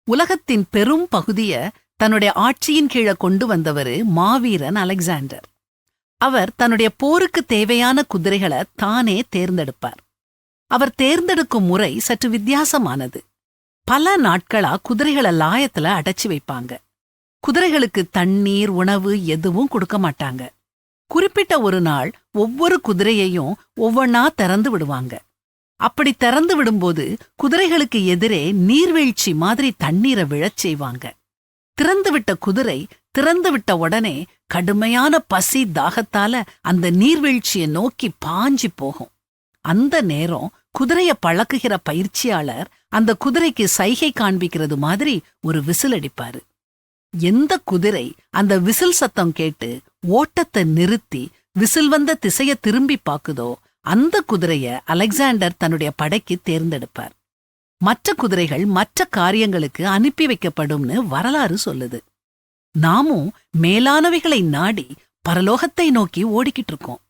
உலகத்தின் பெரும் பகுதிய தன்னுடைய ஆட்சியின் கீழே கொண்டு வந்தவரு மாவீரன் அலெக்சாண்டர். அவர் தன்னுடைய போருக்கு தேவையான குதிரைகளை தானே தேர்ந்தெடுப்பார். அவர் தேர்ந்தெடுக்கும் முறை சற்று வித்தியாசமானது. பல நாட்களா குதிரைகளை லாயத்துல அடைச்சி வைப்பாங்க. குதிரைகளுக்கு தண்ணீர், உணவு எதுவும் கொடுக்க மாட்டாங்க. குறிப்பிட்ட ஒரு நாள் ஒவ்வொரு குதிரையையும் ஒவ்வொன்னா திறந்து விடுவாங்க. அப்படி திறந்து விடும்போது குதிரைகளுக்கு எதிரே நீர்வீழ்ச்சி மாதிரி தண்ணீரை விழச் செய்வாங்க. திறந்துவிட்ட குதிரை திறந்துவிட்ட உடனே கடுமையான பசி தாகத்தால அந்த நீர்வீழ்ச்சியை நோக்கி பாஞ்சி போகும். அந்த நேரம் குதிரைய பழக்குகிற பயிற்சியாளர் அந்த குதிரைக்கு சைகை காண்பிக்கிறது மாதிரி ஒரு விசில் அடிப்பாரு. எந்த குதிரை அந்த விசில் சத்தம் கேட்டு ஓட்டத்தை நிறுத்தி விசில் வந்த திசைய திரும்பி பாக்குதோ அந்த குதிரைய அலெக்சாண்டர் தன்னுடைய படைக்கு தேர்ந்தெடுப்பார். மற்ற குதிரைகள் மற்ற காரியங்களுக்கு அனுப்பி வைக்கப்படும்னு வரலாறு சொல்லுது. நாமும் மேலானவைகளை நாடி பரலோகத்தை நோக்கி ஓடிக்கிட்டு இருக்கோம்.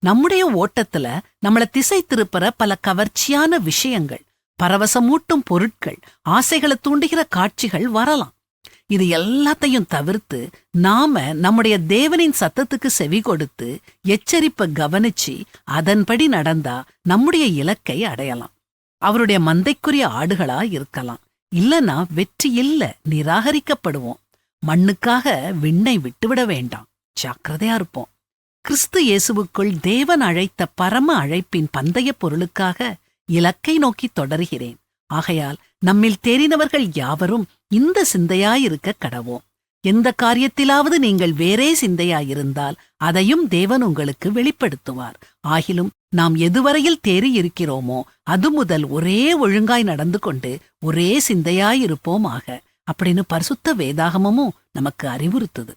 நம்முடைய ஓட்டத்துல நம்மள திசை திருப்புற பல கவர்ச்சியான விஷயங்கள், பரவசமூட்டும் பொருட்கள், ஆசைகளை தூண்டுகிற காட்சிகள் வரலாம். இது எல்லாத்தையும் தவிர்த்து நாம நம்முடைய தேவனின் சத்தத்துக்கு செவி கொடுத்து எச்சரிப்பை கவனிச்சு அதன்படி நடந்தா நம்முடைய இலக்கை அடையலாம். அவருடைய மந்தைக்குரிய ஆடுகளா இருக்கலாம். இல்லனா வெற்றி இல்ல, நிராகரிக்கப்படுவோம். மண்ணுக்காக விண்ணை விட்டுவிட வேண்டாம், ஜாக்கிரதையா இருப்போம். கிறிஸ்து இயேசுவுக்குள் தேவன் அழைத்த பரம அழைப்பின் பந்தய பொருளுக்காக இலக்கை நோக்கி தொடர்கிறேன். ஆகையால் நம்மில் தேறினவர்கள் யாவரும் இந்த சிந்தையாயிருக்க கடவோம். எந்த காரியத்திலாவது நீங்கள் வேறே சிந்தையாயிருந்தால் அதையும் தேவன் உங்களுக்கு வெளிப்படுத்துவார். ஆகிலும் நாம் எதுவரையில் தேறி இருக்கிறோமோ அது முதல் ஒரே ஒழுங்காய் நடந்து கொண்டு ஒரே சிந்தையாயிருப்போமாக அப்படின்னு பரிசுத்த வேதாகமமும் நமக்கு அறிவுறுத்துது.